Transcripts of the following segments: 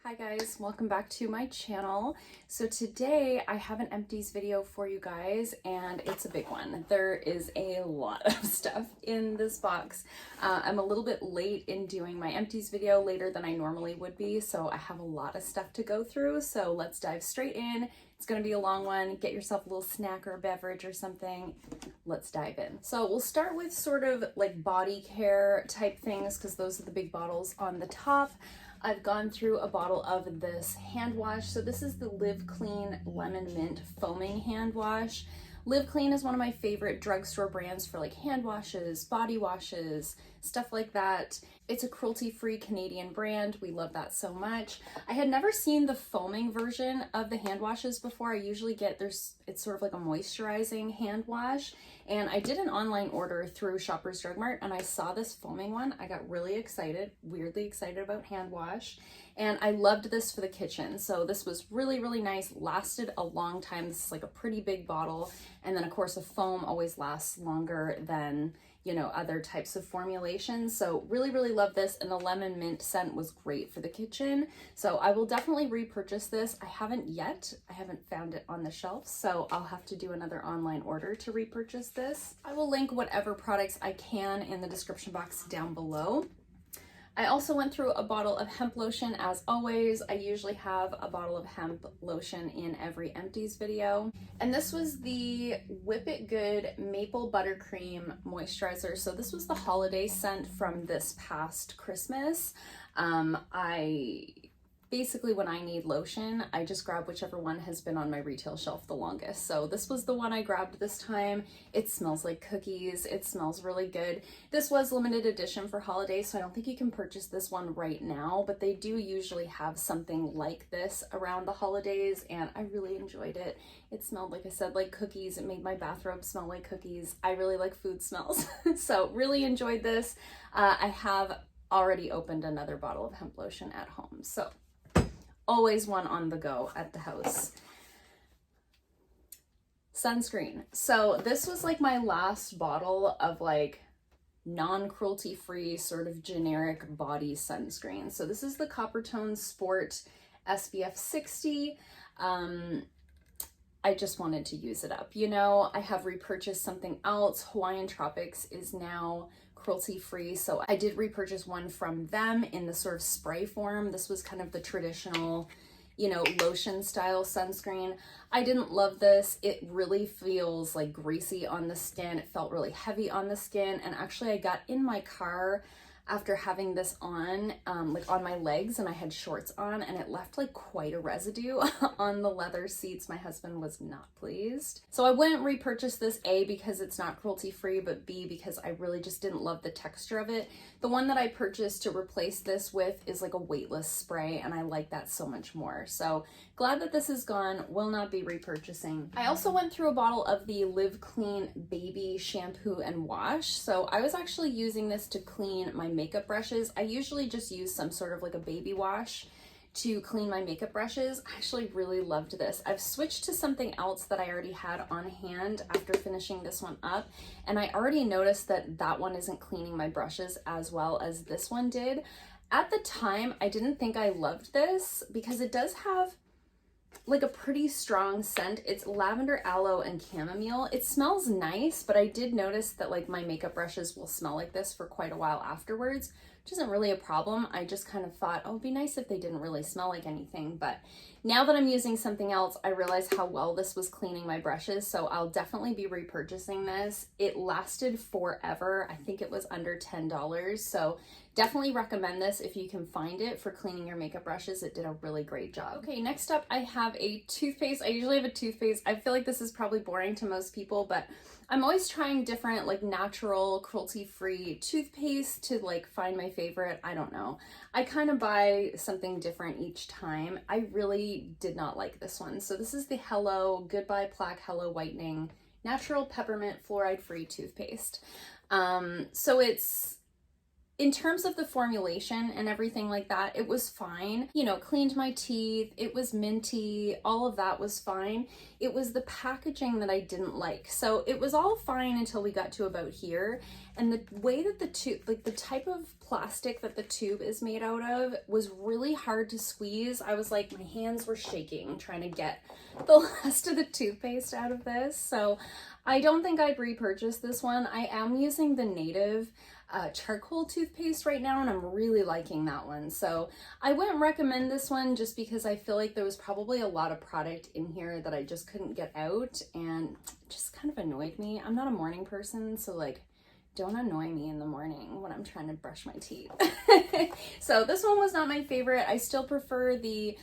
Hi guys, welcome back to my channel. So today I have an Empties video for you guys and it's a big one. There is a lot of stuff in this box. I'm a little bit late in doing my Empties video, later than I normally would be, so I have a lot of stuff to go through. So let's dive straight in. It's gonna be a long one. Get yourself a little snack or beverage or something. Let's dive in. So we'll start with sort of like body care type things because those are the big bottles on the top. I've gone through a bottle of this hand wash. So this is the Live Clean Lemon Mint Foaming Hand Wash. Live Clean is one of my favorite drugstore brands for like hand washes, body washes, stuff like that. It's a cruelty-free Canadian brand. We love that so much. I had never seen the foaming version of the hand washes before. I usually get, it's sort of like a moisturizing hand wash. And I did an online order through Shoppers Drug Mart and I saw this foaming one. I got really excited, weirdly excited about hand wash. And I loved this for the kitchen. So this was really, really nice, lasted a long time. This is like a pretty big bottle. And then of course a foam always lasts longer than, you know, other types of formulations. So really, really love this. And the lemon mint scent was great for the kitchen. So I will definitely repurchase this. I haven't yet. I haven't found it on the shelf. So I'll have to do another online order to repurchase this. I will link whatever products I can in the description box down below. I also went through a bottle of hemp lotion as always. I usually have a bottle of hemp lotion in every Empties video. And this was the Whip It Good Maple Buttercream Moisturizer. So this was the holiday scent from this past Christmas. Basically, when I need lotion, I just grab whichever one has been on my retail shelf the longest. So this was the one I grabbed this time. It smells like cookies. It smells really good. This was limited edition for holidays, so I don't think you can purchase this one right now, but they do usually have something like this around the holidays, and I really enjoyed it. It smelled, like I said, like cookies. It made my bathrobe smell like cookies. I really like food smells, so really enjoyed this. I have already opened another bottle of hemp lotion at home, so always one on the go at the house. Sunscreen. So this was like my last bottle of like non-cruelty free sort of generic body sunscreen. So this is the Coppertone Sport SPF 60. I just wanted to use it up. You know, I have repurchased something else. Hawaiian Tropics is now cruelty free, so I did repurchase one from them in the sort of spray form. This was kind of the traditional, you know, lotion style sunscreen. I didn't love this. It really feels like greasy on the skin. It felt really heavy on the skin, and actually I got in my car after having this on, like on my legs, and I had shorts on, and it left like quite a residue on the leather seats. My husband was not pleased. So I wouldn't repurchase this, A, because it's not cruelty free, but B, because I really just didn't love the texture of it. The one that I purchased to replace this with is like a weightless spray, and I like that so much more. So glad that this is gone, will not be repurchasing. I also went through a bottle of the Live Clean Baby Shampoo and Wash. So I was actually using this to clean my makeup brushes. I usually just use some sort of like a baby wash to clean my makeup brushes. I actually really loved this. I've switched to something else that I already had on hand after finishing this one up, and I already noticed that that one isn't cleaning my brushes as well as this one did. At the time, I didn't think I loved this because it does have like a pretty strong scent. It's lavender, aloe, and chamomile. It smells nice, but I did notice that like my makeup brushes will smell like this for quite a while afterwards, which isn't really a problem. I just kind of thought, oh, it'd be nice if they didn't really smell like anything. But now that I'm using something else, I realize how well this was cleaning my brushes, so I'll definitely be repurchasing this. It lasted forever. I think it was under $10, so definitely recommend this if you can find it for cleaning your makeup brushes. It did a really great job. Okay, next up I have a toothpaste. I usually have a toothpaste. I feel like this is probably boring to most people, but I'm always trying different like natural cruelty-free toothpaste to like find my favorite. I don't know. I kind of buy something different each time. I really did not like this one. So this is the Hello Goodbye Plaque Hello Whitening Natural Peppermint Fluoride Free Toothpaste. So In terms of the formulation and everything like that, it was fine. You know, cleaned my teeth, it was minty, all of that was fine. It was the packaging that I didn't like. So it was all fine until we got to about here. And the way that the tube, like the type of plastic that the tube is made out of, was really hard to squeeze. I was like, my hands were shaking trying to get the last of the toothpaste out of this. So I don't think I'd repurchase this one. I am using the Native charcoal toothpaste right now, and I'm really liking that one. So I wouldn't recommend this one just because I feel like there was probably a lot of product in here that I just couldn't get out, and it just kind of annoyed me. I'm not a morning person, so like, don't annoy me in the morning when I'm trying to brush my teeth. So this one was not my favorite. I still prefer the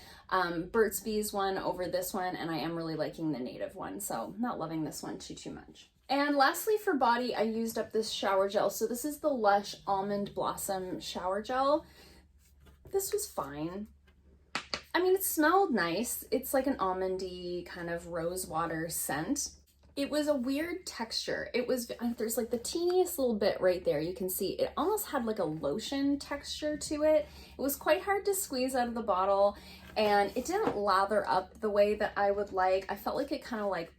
Burt's Bees one over this one, and I am really liking the Native one, so not loving this one too much. And lastly, for body, I used up this shower gel. So this is the Lush Almond Blossom Shower Gel. This was fine. I mean, it smelled nice. It's like an almondy kind of rose water scent. It was a weird texture. It was, there's like the teeniest little bit right there. You can see it almost had like a lotion texture to it. It was quite hard to squeeze out of the bottle, and it didn't lather up the way that I would like. I felt like it kind of like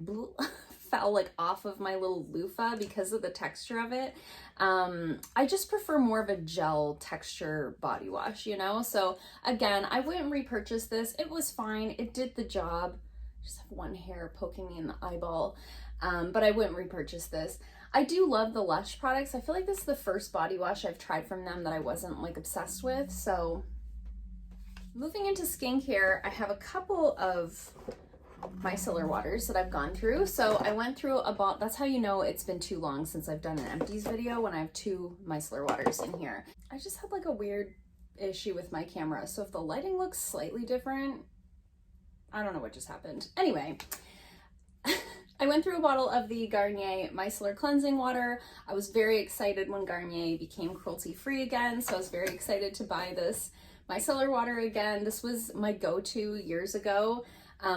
fell like off of my little loofah because of the texture of it. I just prefer more of a gel texture body wash, you know? So again, I wouldn't repurchase this. It was fine. It did the job. I just have one hair poking me in the eyeball. But I wouldn't repurchase this. I do love the Lush products. I feel like this is the first body wash I've tried from them that I wasn't like obsessed with. So moving into skincare, I have a couple of micellar waters that I've gone through. So I went through about, that's how you know it's been too long since I've done an Empties video, when I have 2 micellar waters in here. I just had like a weird issue with my camera. So if the lighting looks slightly different, I don't know what just happened. Anyway, I went through a bottle of the Garnier Micellar Cleansing Water. I was very excited when Garnier became cruelty-free again, so I was very excited to buy this micellar water again. This was my go-to years ago,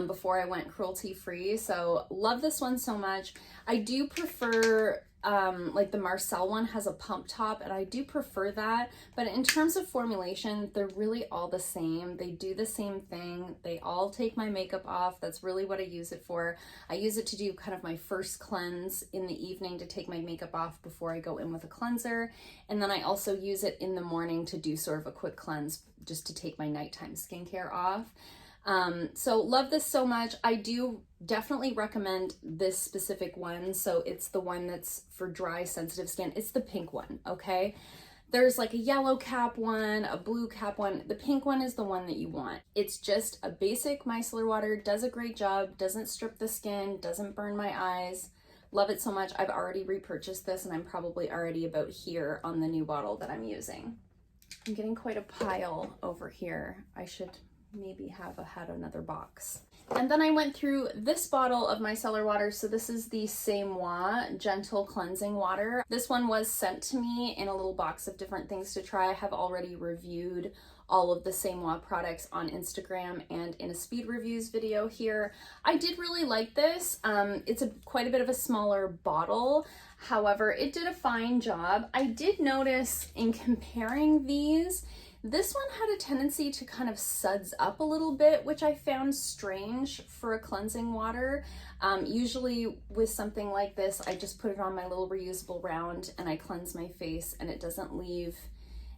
before I went cruelty-free, so love this one so much. I do prefer, like the Marcel one has a pump top, and I do prefer that, but in terms of formulation, they're really all the same. They do the same thing. They all take my makeup off. That's really what I use it for. I use it to do kind of my first cleanse in the evening to take my makeup off before I go in with a cleanser, and then I also use it in the morning to do sort of a quick cleanse just to take my nighttime skincare off. So love this so much. I do definitely recommend this specific one. So it's the one that's for dry, sensitive skin. It's the pink one, okay? There's like a yellow cap one, a blue cap one. The pink one is the one that you want. It's just a basic micellar water, does a great job, doesn't strip the skin, doesn't burn my eyes. Love it so much. I've already repurchased this, and I'm probably already about here on the new bottle that I'm using. I'm getting quite a pile over here. I should maybe had another box. And then I went through this bottle of micellar water. So this is the Serum Gentle Cleansing Water. This one was sent to me in a little box of different things to try. I have already reviewed all of the Serum products on Instagram and in a speed reviews video here. I did really like this. It's quite a bit of a smaller bottle. However, it did a fine job. I did notice in comparing these, this one had a tendency to kind of suds up a little bit, which I found strange for a cleansing water. Usually with something like this, I just put it on my little reusable round and I cleanse my face, and it doesn't leave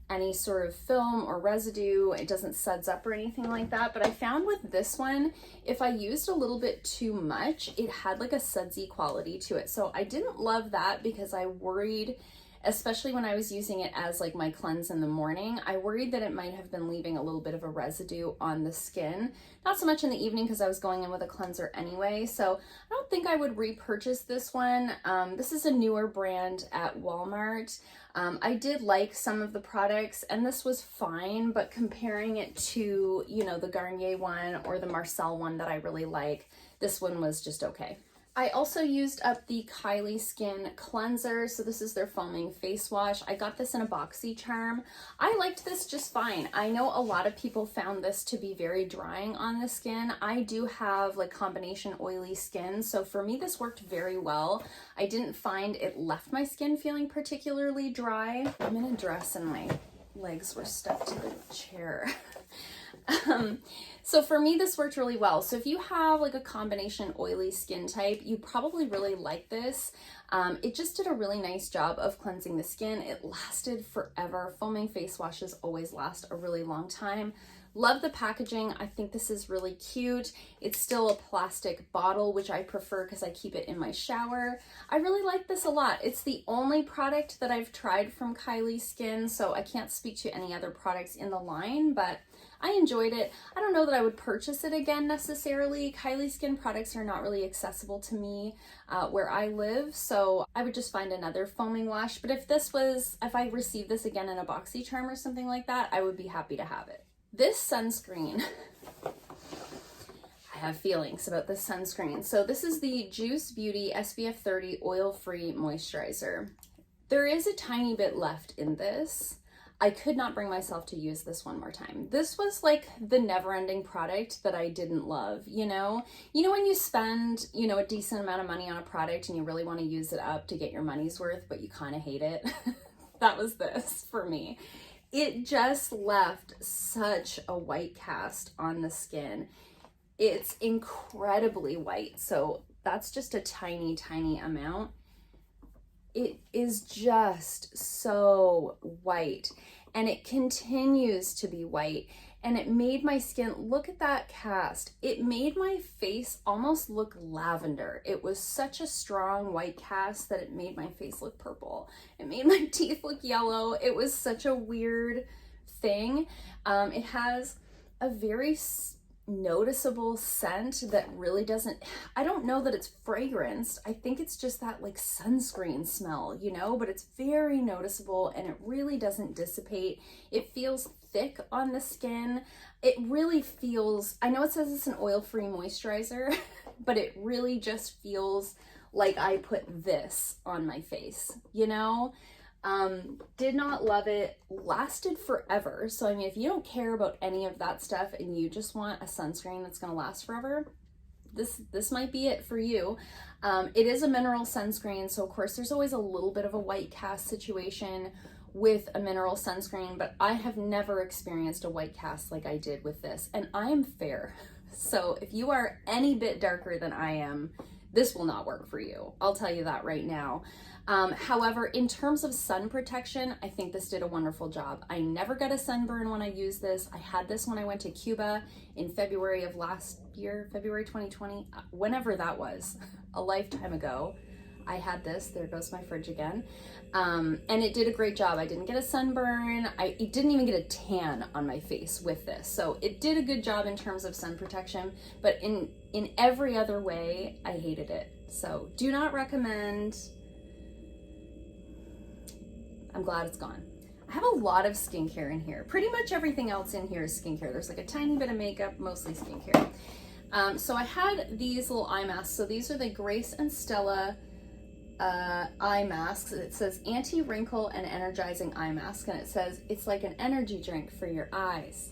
any sort of film or residue. It doesn't suds up or anything like that. But I found with this one, if I used a little bit too much, it had like a sudsy quality to it. So I didn't love that because I worried, especially when I was using it as like my cleanse in the morning, I worried that it might have been leaving a little bit of a residue on the skin. Not so much in the evening because I was going in with a cleanser anyway, so I don't think I would repurchase this one. This is a newer brand at Walmart. I did like some of the products, and this was fine, but comparing it to, you know, the Garnier one or the Marcel one that I really like, this one was just okay. I also used up the Kylie Skin Cleanser. So this is their foaming face wash. I got this in a BoxyCharm. I liked this just fine. I know a lot of people found this to be very drying on the skin. I do have like combination oily skin, so for me this worked very well. I didn't find it left my skin feeling particularly dry. I'm in a dress and my legs were stuck to the chair. So for me, this worked really well. So if you have like a combination oily skin type, you probably really like this. It just did a really nice job of cleansing the skin. It lasted forever. Foaming face washes always last a really long time. Love the packaging. I think this is really cute. It's still a plastic bottle, which I prefer because I keep it in my shower. I really like this a lot. It's the only product that I've tried from Kylie Skin, so I can't speak to any other products in the line, but I enjoyed it. I don't know that I would purchase it again necessarily. Kylie Skin products are not really accessible to me where I live, so I would just find another foaming wash. But if I received this again in a BoxyCharm or something like that, I would be happy to have it. This sunscreen, I have feelings about this sunscreen. So this is the Juice Beauty SPF 30 Oil-Free Moisturizer. There is a tiny bit left in this. I could not bring myself to use this one more time. This was like the never-ending product that I didn't love, you know? You know when you spend, you know, a decent amount of money on a product and you really want to use it up to get your money's worth, but you kind of hate it? That was this for me. It just left such a white cast on the skin. It's incredibly white, so that's just a tiny, tiny amount. It is just so white, and it continues to be white, and it made my skin, look at that cast. It made my face almost look lavender. It was such a strong white cast that it made my face look purple. It made my teeth look yellow. It was such a weird thing. It has a very noticeable scent that really doesn't, I don't know that it's fragranced. I think it's just that like sunscreen smell, you know, but it's very noticeable and it really doesn't dissipate. It feels thick on the skin. It really feels, I know it says it's an oil-free moisturizer, but it really just feels like I put this on my face, you know? Did not love it, lasted forever. So, I mean, if you don't care about any of that stuff and you just want a sunscreen that's going to last forever, this might be it for you. It is a mineral sunscreen. So of course there's always a little bit of a white cast situation with a mineral sunscreen, but I have never experienced a white cast like I did with this. And I am fair. So if you are any bit darker than I am, this will not work for you. I'll tell you that right now. However, in terms of sun protection, I think this did a wonderful job. I never got a sunburn when I used this. I had this when I went to Cuba in February of last year, February 2020, whenever that was, a lifetime ago. I had this, there goes my fridge again. And it did a great job. I didn't get a sunburn. It didn't even get a tan on my face with this. So it did a good job in terms of sun protection, but in every other way, I hated it. So do not recommend. I'm glad it's gone. I have a lot of skincare in here. Pretty much everything else in here is skincare. There's like a tiny bit of makeup, mostly skincare. So I had these little eye masks. So these are the Grace and Stella eye masks. It says anti-wrinkle and energizing eye mask, and it says it's like an energy drink for your eyes.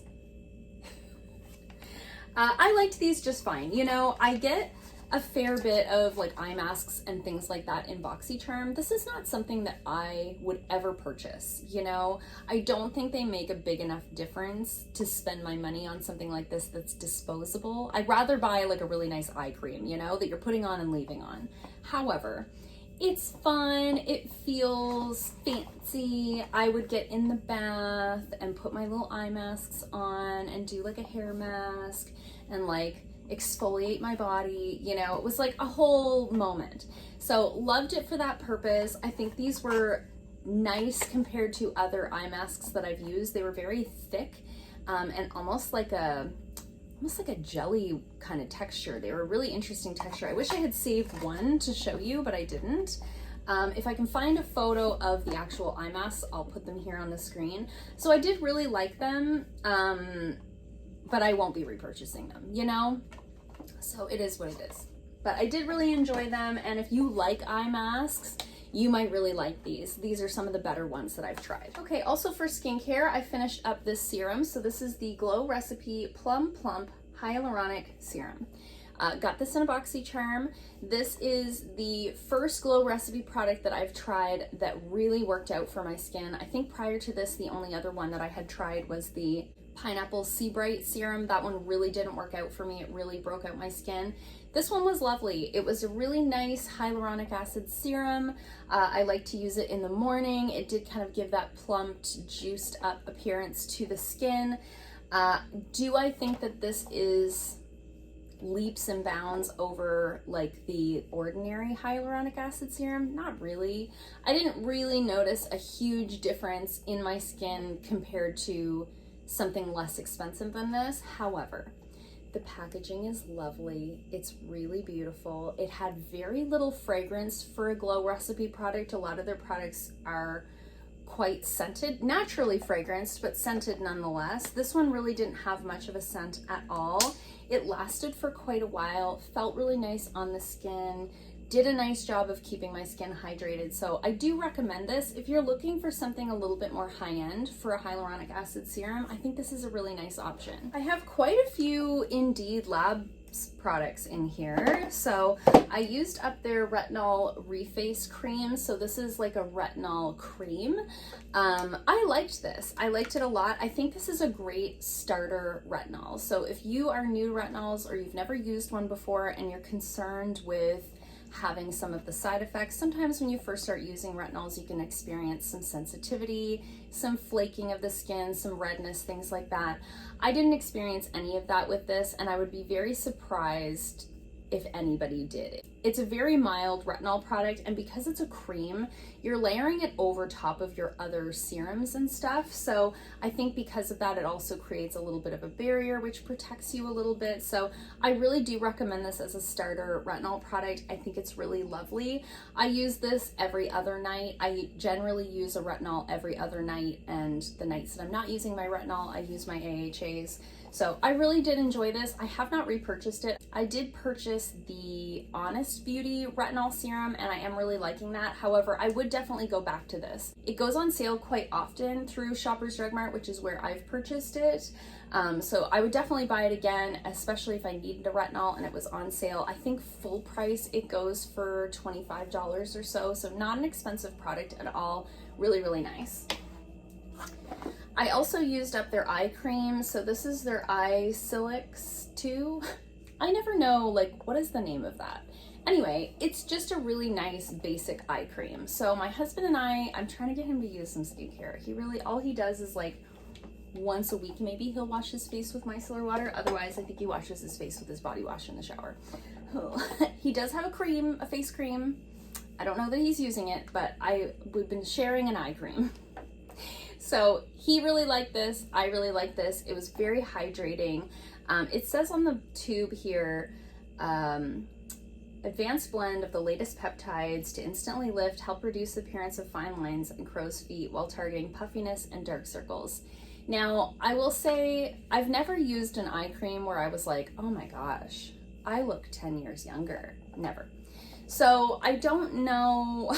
I liked these just fine. You know, I get a fair bit of like eye masks and things like that in BoxyCharm. This is not something that I would ever purchase, you know? I don't think they make a big enough difference to spend my money on something like this that's disposable. I'd rather buy like a really nice eye cream, you know, that you're putting on and leaving on. However, it's fun, it feels fancy. I would get in the bath and put my little eye masks on and do like a hair mask and like exfoliate my body, you know, it was like a whole moment. So loved it for that purpose. I think these were nice compared to other eye masks that I've used. They were very thick and almost like a jelly kind of texture. They were a really interesting texture. I wish I had saved one to show you, but I didn't. If I can find a photo of the actual eye masks, I'll put them here on the screen. So I did really like them, but I won't be repurchasing them, you know? So it is what it is. But I did really enjoy them, and if you like eye masks, you might really like these. These are some of the better ones that I've tried. Okay, also for skincare, I finished up this serum. So this is the Glow Recipe Plump Hyaluronic Serum. Got this in a BoxyCharm. This is the first Glow Recipe product that I've tried that really worked out for my skin. I think prior to this, the only other one that I had tried was the Pineapple Sea Bright Serum. That one really didn't work out for me. It really broke out my skin. This one was lovely. It was a really nice hyaluronic acid serum. I like to use it in the morning. It did kind of give that plumped, juiced up appearance to the skin. Do I think that this is leaps and bounds over like the ordinary hyaluronic acid serum? Not really. I didn't really notice a huge difference in my skin compared to something less expensive than this. However, the packaging is lovely. It's really beautiful. It had very little fragrance for a Glow Recipe product. A lot of their products are quite scented, naturally fragranced, but scented nonetheless. This one really didn't have much of a scent at all. It lasted for quite a while, felt really nice on the skin, did a nice job of keeping my skin hydrated. So I do recommend this. If you're looking for something a little bit more high-end for a hyaluronic acid serum, I think this is a really nice option. I have quite a few Indeed Labs products in here. So I used up their Retinol Reface cream. So this is like a retinol cream. I liked this. I liked it a lot. I think this is a great starter retinol. So if you are new to retinols or you've never used one before and you're concerned with having some of the side effects. Sometimes when you first start using retinols, you can experience some sensitivity, some flaking of the skin, some redness, things like that. I didn't experience any of that with this, and I would be very surprised if anybody did. It's a very mild retinol product, and because it's a cream, you're layering it over top of your other serums and stuff. So I think because of that, it also creates a little bit of a barrier, which protects you a little bit. So I really do recommend this as a starter retinol product. I think it's really lovely. I use this every other night. I generally use a retinol every other night, and the nights that I'm not using my retinol, I use my AHAs. So I really did enjoy this. I have not repurchased it. I did purchase the Honest Beauty Retinol Serum, and I am really liking that. However, I would definitely go back to this. It goes on sale quite often through Shoppers Drug Mart, which is where I've purchased it. So I would definitely buy it again, especially if I needed a retinol and it was on sale. I think full price it goes for $25 or so. So not an expensive product at all. Really, really nice. I also used up their eye cream. So this is their Eysilix 2. I never know, like, what is the name of that? Anyway, it's just a really nice basic eye cream. So my husband and I'm trying to get him to use some skincare. He really, all he does is like once a week, maybe he'll wash his face with micellar water. Otherwise, I think he washes his face with his body wash in the shower. He does have a cream, a face cream. I don't know that he's using it, but we've been sharing an eye cream. So he really liked this. I really liked this. It was very hydrating. It says on the tube here, advanced blend of the latest peptides to instantly lift, help reduce the appearance of fine lines and crow's feet while targeting puffiness and dark circles. Now, I will say I've never used an eye cream where I was like, oh my gosh, I look 10 years younger. Never. So I don't know.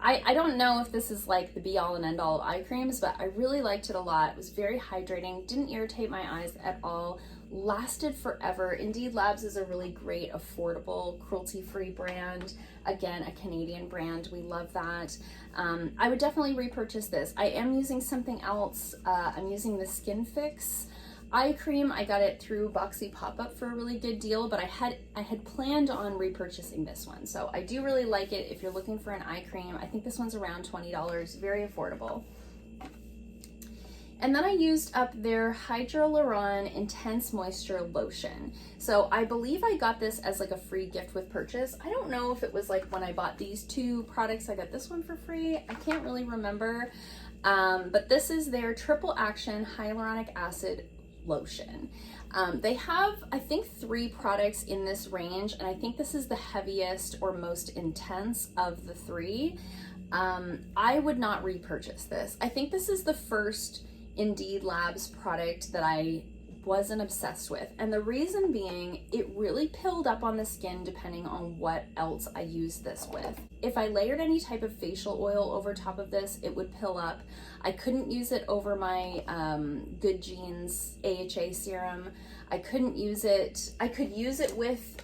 I don't know if this is like the be all and end all of eye creams, but I really liked it a lot. It was very hydrating, didn't irritate my eyes at all, lasted forever. Indeed Labs is a really great, affordable, cruelty-free brand. Again, a Canadian brand. We love that. I would definitely repurchase this. I am using something else. I'm using the Skin Fix eye cream. I got it through Boxy Pop-Up for a really good deal, but I had planned on repurchasing this one. So I do really like it if you're looking for an eye cream. I think this one's around $20, very affordable. And then I used up their Hydraluron Intense Moisture Lotion. So I believe I got this as like a free gift with purchase. I don't know if it was like when I bought these two products, I got this one for free. I can't really remember. But this is their Triple Action Hyaluronic Acid Lotion. They have, I think, 3 products in this range, and I think this is the heaviest or most intense of the 3. I would not repurchase this. I think this is the first Indeed Labs product that I wasn't obsessed with. And the reason being, it really pilled up on the skin depending on what else I used this with. If I layered any type of facial oil over top of this, it would pill up. I couldn't use it over my Good Genes AHA serum. I couldn't use it. I could use it with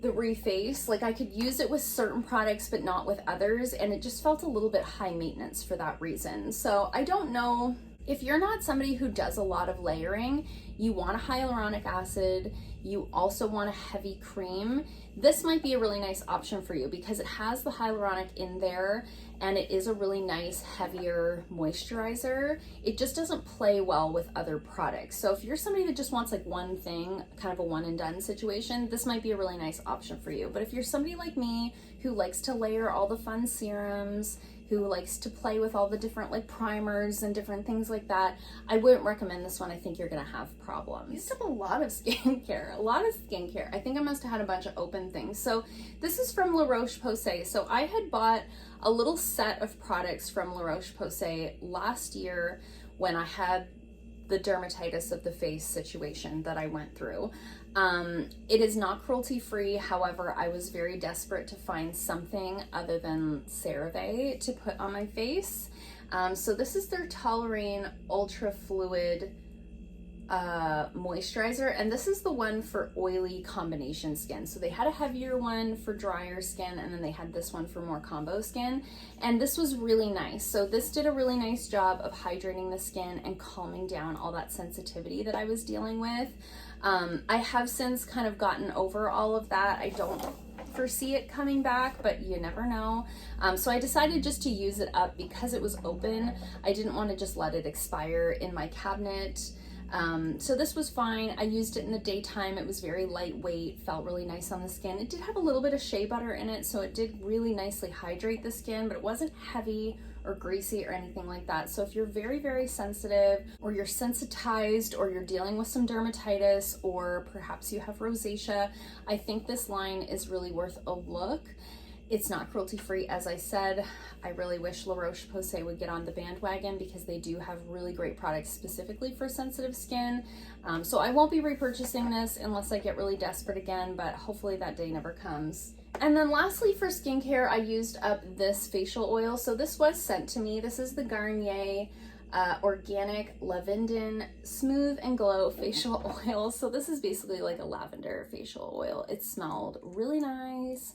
the Reface. Like, I could use it with certain products but not with others, and it just felt a little bit high maintenance for that reason. So I don't know, if you're not somebody who does a lot of layering, you want a hyaluronic acid, you also want a heavy cream, this might be a really nice option for you because it has the hyaluronic in there and it is a really nice heavier moisturizer. It just doesn't play well with other products. So if you're somebody that just wants like one thing, kind of a one and done situation, this might be a really nice option for you. But if you're somebody like me who likes to layer all the fun serums, who likes to play with all the different like primers and different things like that, I wouldn't recommend this one. I think you're gonna have problems. I used up a lot of skincare, I think I must have had a bunch of open things. So this is from Roche-Posay. So I had bought a little set of products from Roche-Posay last year when I had the dermatitis of the face situation that I went through. It is not cruelty free. However, I was very desperate to find something other than CeraVe to put on my face. So this is their Toleriane Ultra Fluid moisturizer, and this is the one for oily combination skin. So they had a heavier one for drier skin, and then they had this one for more combo skin, and this was really nice. So this did a really nice job of hydrating the skin and calming down all that sensitivity that I was dealing with. I have since kind of gotten over all of that. I don't foresee it coming back, but you never know. So I decided just to use it up because it was open. I didn't want to just let it expire in my cabinet. So this was fine. I used it in the daytime. It was very lightweight, felt really nice on the skin. It did have a little bit of shea butter in it, so it did really nicely hydrate the skin, but it wasn't heavy or greasy or anything like that. So if you're very, very sensitive, or you're sensitized, or you're dealing with some dermatitis, or perhaps you have rosacea, I think this line is really worth a look. It's not cruelty free, as I said. I really wish La Roche-Posay would get on the bandwagon because they do have really great products specifically for sensitive skin. So I won't be repurchasing this unless I get really desperate again, but hopefully that day never comes. And then lastly, for skincare, I used up this facial oil. So this was sent to me. This is the Garnier Organic Lavendin Smooth and Glow Facial Oil. So this is basically like a lavender facial oil. It smelled really nice.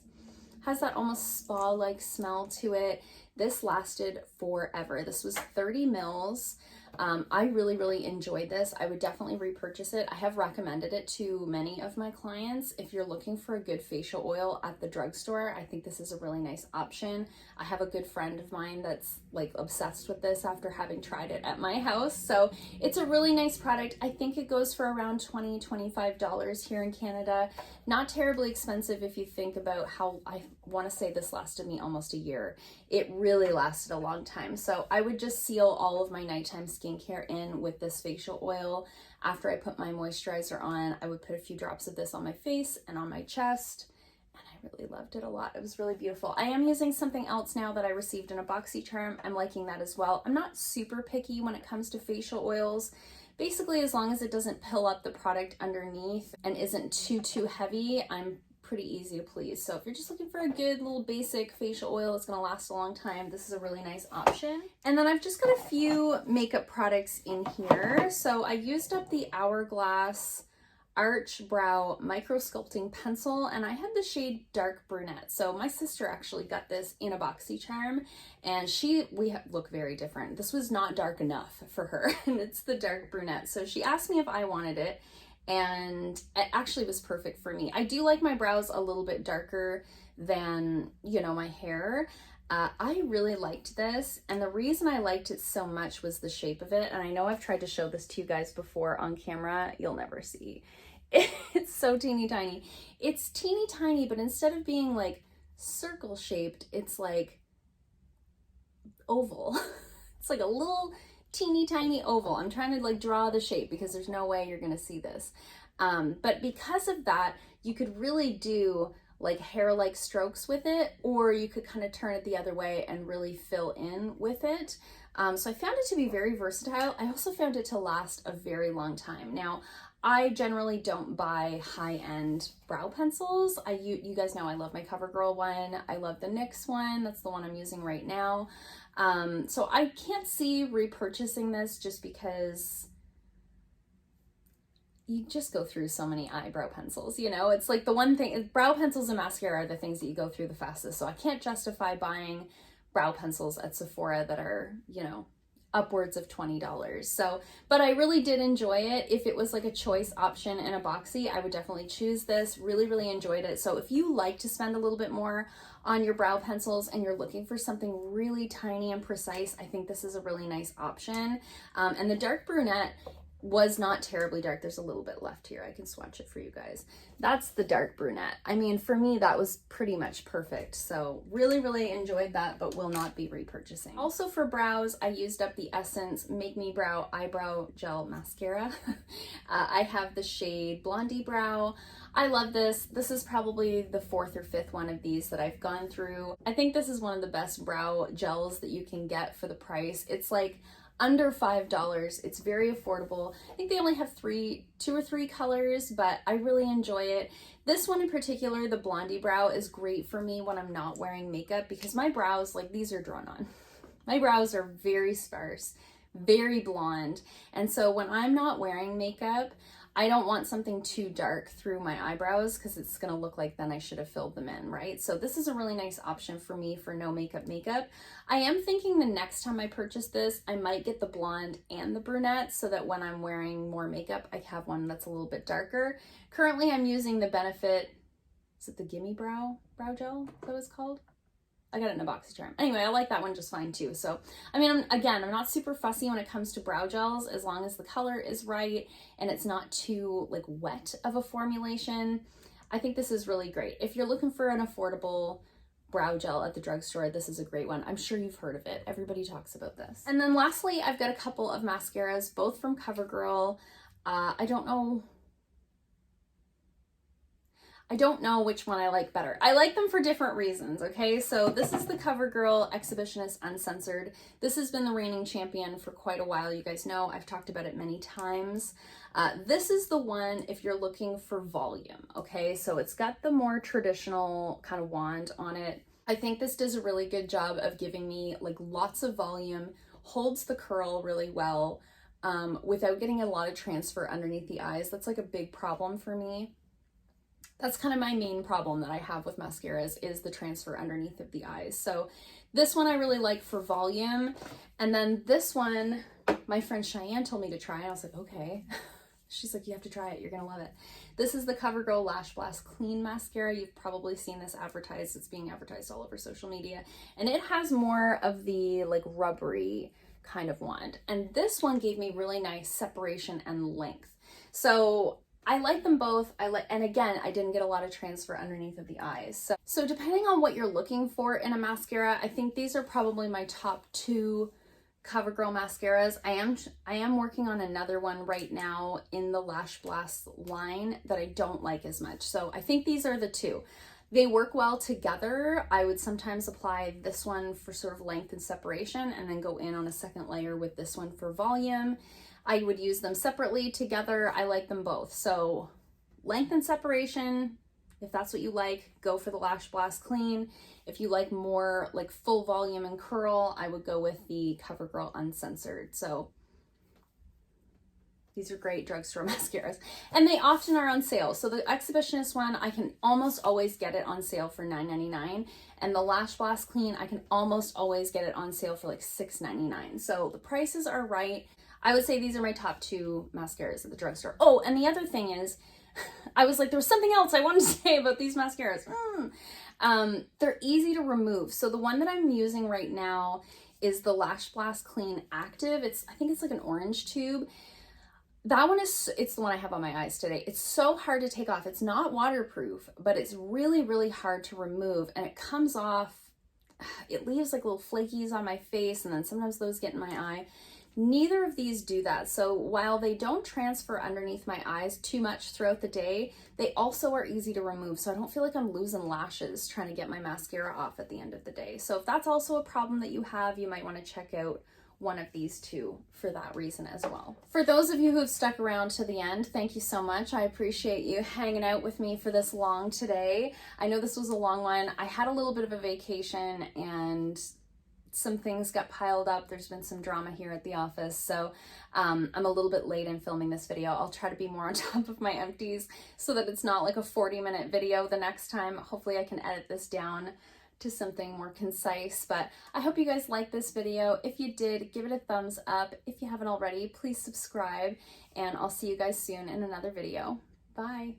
Has that almost spa-like smell to it. This lasted forever. This was 30 mils. I really, really enjoyed this. I would definitely repurchase it. I have recommended it to many of my clients. If you're looking for a good facial oil at the drugstore, I think this is a really nice option. I have a good friend of mine that's like obsessed with this after having tried it at my house. So it's a really nice product. I think it goes for around $20, $25 here in Canada. Not terribly expensive if you think about how, I want to say this lasted me almost a year. It really lasted a long time. So I would just seal all of my nighttime skincare in with this facial oil. After I put my moisturizer on, I would put a few drops of this on my face and on my chest, and I really loved it a lot. It was really beautiful. I am using something else now that I received in a BoxyCharm. I'm liking that as well. I'm not super picky when it comes to facial oils. Basically, as long as it doesn't pill up the product underneath and isn't too heavy, I'm pretty easy to please. So if you're just looking for a good little basic facial oil that's going to last a long time, this is a really nice option. And then I've just got a few makeup products in here. So I used up the Hourglass Arch Brow Micro Sculpting Pencil, and I had the shade Dark Brunette. So my sister actually got this in a BoxyCharm, and we look very different. This was not dark enough for her, and it's the Dark Brunette. So she asked me if I wanted it, and it actually was perfect for me. I do like my brows a little bit darker than, you know, my hair. I really liked this, and the reason I liked it so much was the shape of it. And I know I've tried to show this to you guys before on camera. You'll never see. It's so teeny tiny. It's teeny tiny, but instead of being like circle shaped, it's like oval. It's like a little teeny tiny oval. I'm trying to like draw the shape because there's no way you're gonna see this. But because of that, you could really do like hair-like strokes with it, or you could kind of turn it the other way and really fill in with it. So I found it to be very versatile. I also found it to last a very long time. Now, I generally don't buy high-end brow pencils. You guys know I love my Covergirl one. I love the NYX one. That's the one I'm using right now. So I can't see repurchasing this just because you just go through so many eyebrow pencils, you know? It's like the one thing, brow pencils and mascara are the things that you go through the fastest. So I can't justify buying brow pencils at Sephora that are, you know, upwards of $20. So, but I really did enjoy it. If it was like a choice option in a boxy, I would definitely choose this. Really, really enjoyed it. So if you like to spend a little bit more on your brow pencils and you're looking for something really tiny and precise, I think this is a really nice option. And the dark brunette was not terribly dark. There's a little bit left here. I can swatch it for you guys. That's the dark brunette. I mean, for me, that was pretty much perfect. So really, really enjoyed that, but will not be repurchasing. Also for brows, I used up the Essence Make Me Brow Eyebrow Gel Mascara. I have the shade Blondie Brow. I love this. This is probably the 4th or 5th one of these that I've gone through. I think this is one of the best brow gels that you can get for the price. It's like under $5. It's very affordable. I think they only have 2 or 3 colors, but I really enjoy it. This one in particular, the Blondie Brow, is great for me when I'm not wearing makeup because my brows, like, these are drawn on. My brows are very sparse, very blonde. And so when I'm not wearing makeup, I don't want something too dark through my eyebrows because it's going to look like then I should have filled them in, right? So this is a really nice option for me for no makeup. I am thinking the next time I purchase this, I might get the blonde and the brunette so that when I'm wearing more makeup, I have one that's a little bit darker. Currently, I'm using the Benefit, is it the Gimme Brow Gel? Is that what it's called? I got it in a BoxyCharm. Anyway, I like that one just fine too. So, I mean, I'm not super fussy when it comes to brow gels, as long as the color is right and it's not too like wet of a formulation. I think this is really great. If you're looking for an affordable brow gel at the drugstore, this is a great one. I'm sure you've heard of it. Everybody talks about this. And then lastly, I've got a couple of mascaras, both from Covergirl. I don't know which one I like better. I like them for different reasons, okay? So this is the Covergirl Exhibitionist Uncensored. This has been the reigning champion for quite a while. You guys know I've talked about it many times. This is the one if you're looking for volume, okay? So it's got the more traditional kind of wand on it. I think this does a really good job of giving me like lots of volume, holds the curl really well, without getting a lot of transfer underneath the eyes. That's like a big problem for me. That's kind of my main problem that I have with mascaras is the transfer underneath of the eyes. So this one I really like for volume. And then this one, my friend Cheyenne told me to try. I was like, okay. She's like, you have to try it. You're going to love it. This is the Covergirl Lash Blast Clean Mascara. You've probably seen this advertised. It's being advertised all over social media. And it has more of the like rubbery kind of wand. And this one gave me really nice separation and length. So I like them both. And again, I didn't get a lot of transfer underneath of the eyes. So depending on what you're looking for in a mascara, I think these are probably my top 2 Covergirl mascaras. I am working on another one right now in the Lash Blast line that I don't like as much. So I think these are the 2. They work well together. I would sometimes apply this one for sort of length and separation and then go in on a second layer with this one for volume. I would use them separately, together. I like them both. So length and separation, if that's what you like, go for the Lash Blast Clean. If you like more like full volume and curl, I would go with the Covergirl Uncensored. So these are great drugstore mascaras. And they often are on sale. So the Exhibitionist one, I can almost always get it on sale for $9.99. And the Lash Blast Clean, I can almost always get it on sale for like $6.99. So the prices are right. I would say these are my top 2 mascaras at the drugstore. Oh, and the other thing is, I was like, there was something else I wanted to say about these mascaras. They're easy to remove. So the one that I'm using right now is the Lash Blast Clean Active. I think it's like an orange tube. That one it's the one I have on my eyes today. It's so hard to take off. It's not waterproof, but it's really, really hard to remove. And it comes off, it leaves like little flakies on my face, and then sometimes those get in my eye. Neither of these do that. So while they don't transfer underneath my eyes too much throughout the day, they also are easy to remove. So I don't feel like I'm losing lashes trying to get my mascara off at the end of the day. So if that's also a problem that you have, you might want to check out one of these two for that reason as well. For those of you who have stuck around to the end, thank you so much. I appreciate you hanging out with me for this long today. I know this was a long one. I had a little bit of a vacation and some things got piled up. There's been some drama here at the office, so I'm a little bit late in filming this video. I'll try to be more on top of my empties so that it's not like a 40-minute video the next time. Hopefully I can edit this down to something more concise, but I hope you guys liked this video. If you did, give it a thumbs up. If you haven't already, please subscribe, and I'll see you guys soon in another video. Bye.